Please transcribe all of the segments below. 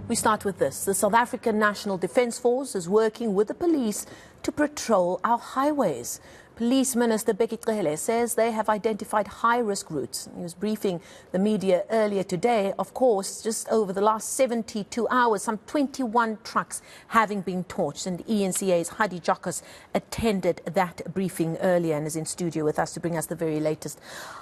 We start with this. The South African National Defence Force is working with the police to patrol our highways. Police Minister Heidi Giokos says they have identified high-risk routes. He was briefing the media earlier today. Of course, just over the last 72 hours, some 21 trucks having been torched. And eNCA's Heidi Giokos attended that briefing earlier and is in studio with us to bring us the very latest.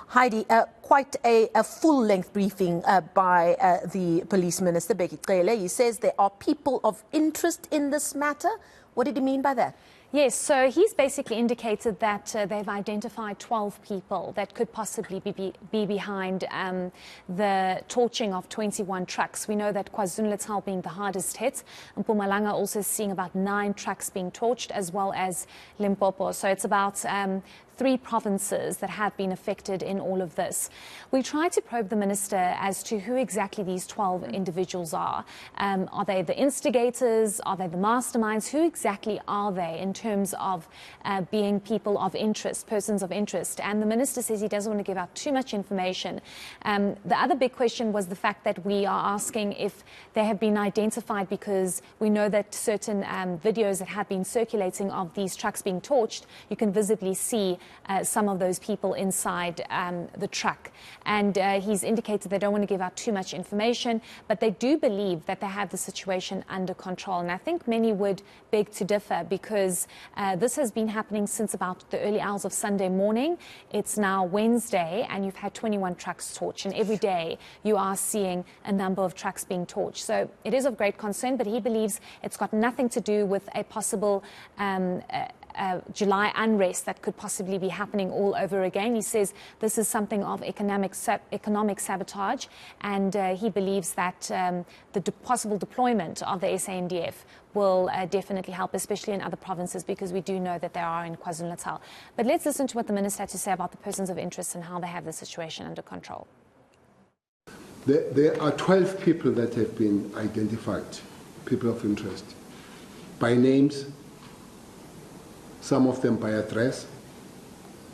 Heidi, quite a full-length briefing by the Police Minister, Heidi Giokos. He says there are people of interest in this matter. What did he mean by that? Yes, so he's basically indicated that they've identified 12 people that could possibly be behind the torching of 21 trucks. We know that KwaZulu-Natal being the hardest hit, and Mpumalanga also seeing about 9 trucks being torched, as well as Limpopo. So it's about 3 provinces that have been affected in all of this. We tried to probe the minister as to who exactly these 12 individuals are. Are they the instigators? Are they the masterminds? Who exactly are they in terms of being people of interest, persons of interest? And the minister says he doesn't want to give out too much information. The other big question was the fact that we are asking if they have been identified, because we know that certain videos that have been circulating of these trucks being torched, you can visibly see some of those people inside the truck. And he's indicated they don't want to give out too much information, but they do believe that they have the situation under control. And I think many would beg to differ, because this has been happening since about the early hours of Sunday morning. It's now Wednesday, and you've had 21 trucks torched. And every day you are seeing a number of trucks being torched. So it is of great concern, but he believes it's got nothing to do with a possible July unrest that could possibly be happening all over again. He says this is something of economic sabotage, and he believes that the possible deployment of the SANDF will definitely help, especially in other provinces, because we do know that they are in KwaZulu-Natal. But let's listen to what the minister had to say about the persons of interest and how they have the situation under control. There are 12 people that have been identified, people of interest, by names, some of them by address,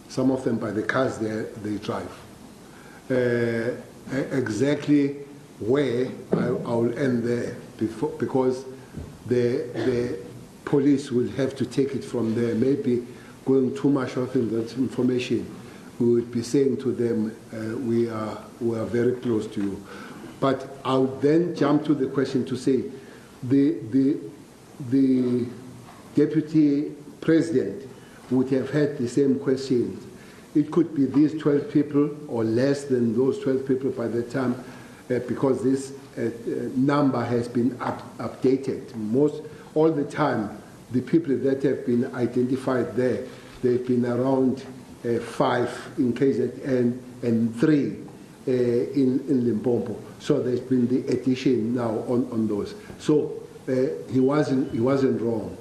some of them by the cars they drive. Exactly where, I will end there, because the police will have to take it from there. Maybe going too much of that information, we would be saying to them, we are very close to you. But I would then jump to the question to say, the Deputy President would have had the same questions. It could be these 12 people or less than those 12 people by the time, because this number has been updated. All the time, the people that have been identified there, they've been around 5 in KZN and 3 in Limpopo. So there's been the addition now on those. So he wasn't wrong.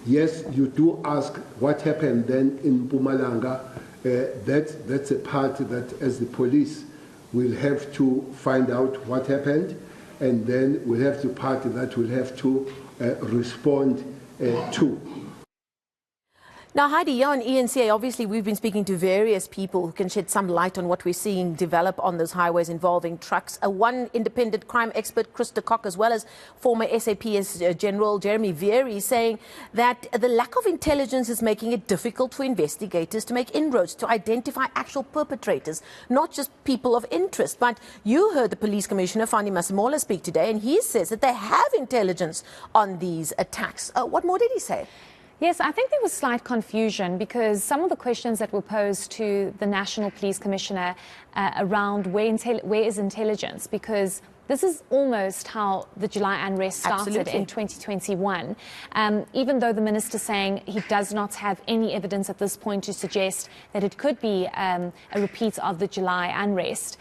Yes, you do ask what happened then in Mpumalanga. That's a part that, as the police, will have to find out what happened, and then we'll have the party that will have to respond to. Now, Heidi, here on eNCA, obviously we've been speaking to various people who can shed some light on what we're seeing develop on those highways involving trucks. One independent crime expert, Chris de Kock, as well as former SAPS General Jeremy Veery, saying that the lack of intelligence is making it difficult for investigators to make inroads to identify actual perpetrators, not just people of interest. But you heard the Police Commissioner, Fani Masemola, speak today, and he says that they have intelligence on these attacks. What more did he say? Yes, I think there was slight confusion, because some of the questions that were posed to the National Police Commissioner around where is intelligence, because this is almost how the July unrest started in 2021. Even though the minister saying he does not have any evidence at this point to suggest that it could be a repeat of the July unrest,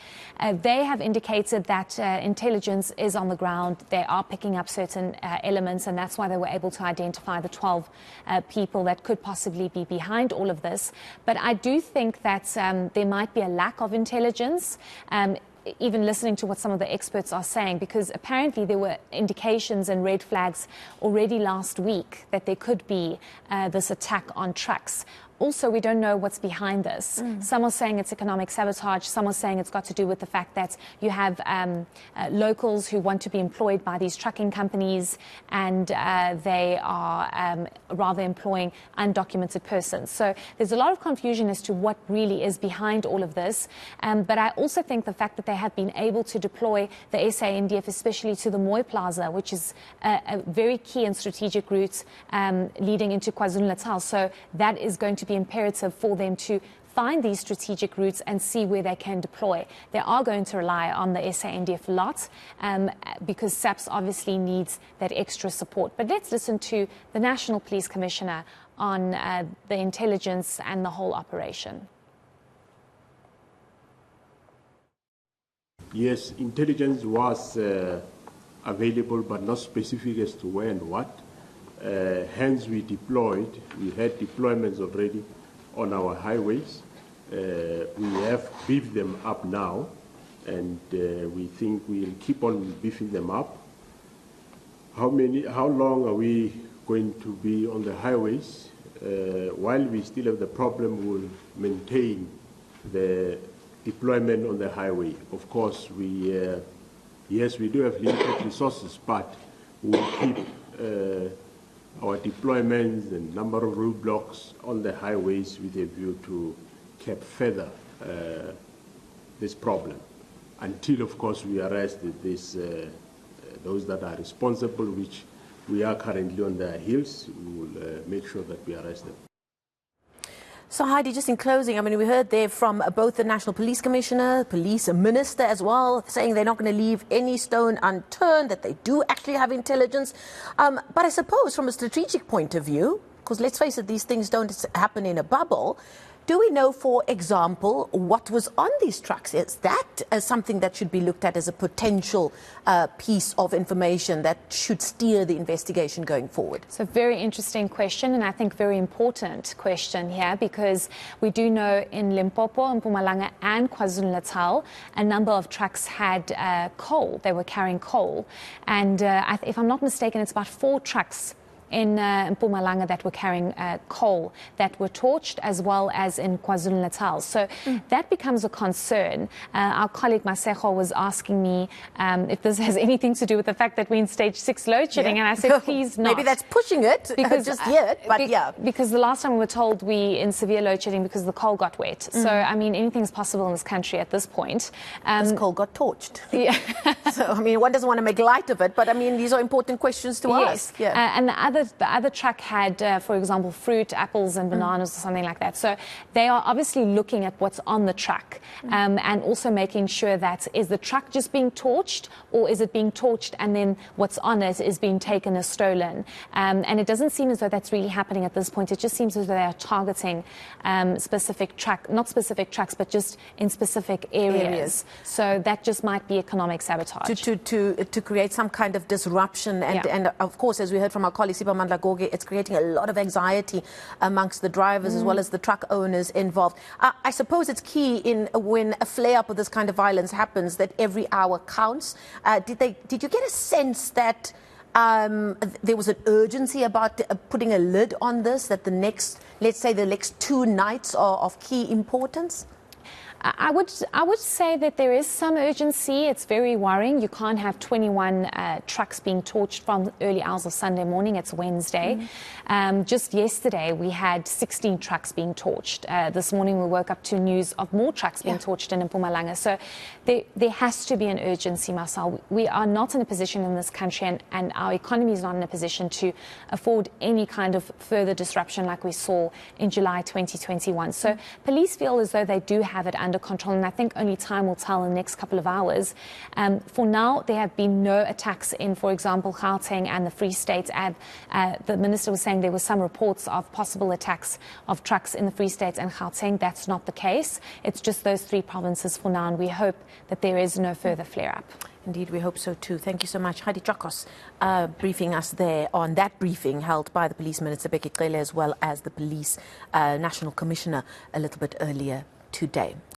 they have indicated that intelligence is on the ground. They are picking up certain elements, and that's why they were able to identify the 12 people that could possibly be behind all of this. But I do think that there might be a lack of intelligence. Even listening to what some of the experts are saying, because apparently there were indications and red flags already last week that there could be this attack on trucks. also, we don't know what's behind this. Some are saying it's economic sabotage. Some are saying it's got to do with the fact that you have locals who want to be employed by these trucking companies, and they are rather employing undocumented persons. So there's a lot of confusion as to what really is behind all of this. But I also think the fact that they have been able to deploy the SANDF, especially to the Moy Plaza, which is a very key and strategic route leading into KwaZulu-Natal. So that is going to be imperative for them to find these strategic routes and see where they can deploy. They are going to rely on the SANDF a lot because SAPS obviously needs that extra support. But let's listen to the National Police Commissioner on the intelligence and the whole operation. Yes, intelligence was available, but not specific as to where and what. Hence, we had deployments already on our highways. We have beefed them up now, and we think we'll keep on beefing them up. How long are we going to be on the highways? While we still have the problem, we'll maintain the deployment on the highway. Of course, yes, we do have limited resources, but we'll keep our deployments and number of roadblocks on the highways with a view to cap further this problem until, of course, we arrest those that are responsible, which we are currently on their heels. We will make sure that we arrest them. So Heidi, just in closing, I mean, we heard there from both the National Police Commissioner, Police Minister as well, saying they're not going to leave any stone unturned, that they do actually have intelligence. But I suppose from a strategic point of view, because let's face it, these things don't happen in a bubble. Do we know, for example, what was on these trucks? Is that something that should be looked at as a potential piece of information that should steer the investigation going forward? It's a very interesting question, and I think very important question here, because we do know in Limpopo, Mpumalanga and KwaZulu-Natal, a number of trucks had coal. They were carrying coal. And if I'm not mistaken, it's about 4 trucks in Mpumalanga that were carrying coal that were torched, as well as in KwaZulu-Natal. So that becomes a concern. Our colleague Masejo was asking me if this has anything to do with the fact that we're in stage 6 load shedding, and I said, please not. Maybe that's pushing it, because just yet, but yeah. Because the last time we were told we in severe load shedding because the coal got wet. So, I mean, anything's possible in this country at this point. This coal got torched. Yeah. So, I mean, one doesn't want to make light of it, but I mean, these are important questions to ask. Yes. Yeah. And the other truck had, for example, fruit, apples and bananas or something like that. So they are obviously looking at what's on the truck and also making sure that is the truck just being torched, or is it being torched and then what's on it is being taken as stolen. And it doesn't seem as though that's really happening at this point. It just seems as though they are targeting not specific trucks, but just in specific areas. So that just might be economic sabotage. To create some kind of disruption. And of course, as we heard from our colleague Sipa Mandla, it's creating a lot of anxiety amongst the drivers as well as the truck owners involved. I suppose it's key when a flare-up of this kind of violence happens that every hour counts. Did you get a sense that there was an urgency about putting a lid on this, that let's say the next 2 nights are of key importance? I would say that there is some urgency. It's very worrying. You can't have 21 trucks being torched from early hours of Sunday morning. It's Wednesday. Just yesterday, we had 16 trucks being torched. This morning, we woke up to news of more trucks being torched in Mpumalanga. So there has to be an urgency, Marcel. We are not in a position in this country, and our economy is not in a position to afford any kind of further disruption like we saw in July 2021. So police feel as though they do have it under control, and I think only time will tell in the next couple of hours. For now, there have been no attacks in, for example, Gauteng and the Free State. The minister was saying there were some reports of possible attacks of trucks in the Free State and Gauteng. That's not the case. It's just those 3 provinces for now, and we hope that there is no further flare-up. Indeed, we hope so too. Thank you so much, Heidi Giokos, briefing us there on that briefing held by the Police Minister Bheki Cele, as well as the Police National Commissioner a little bit earlier today.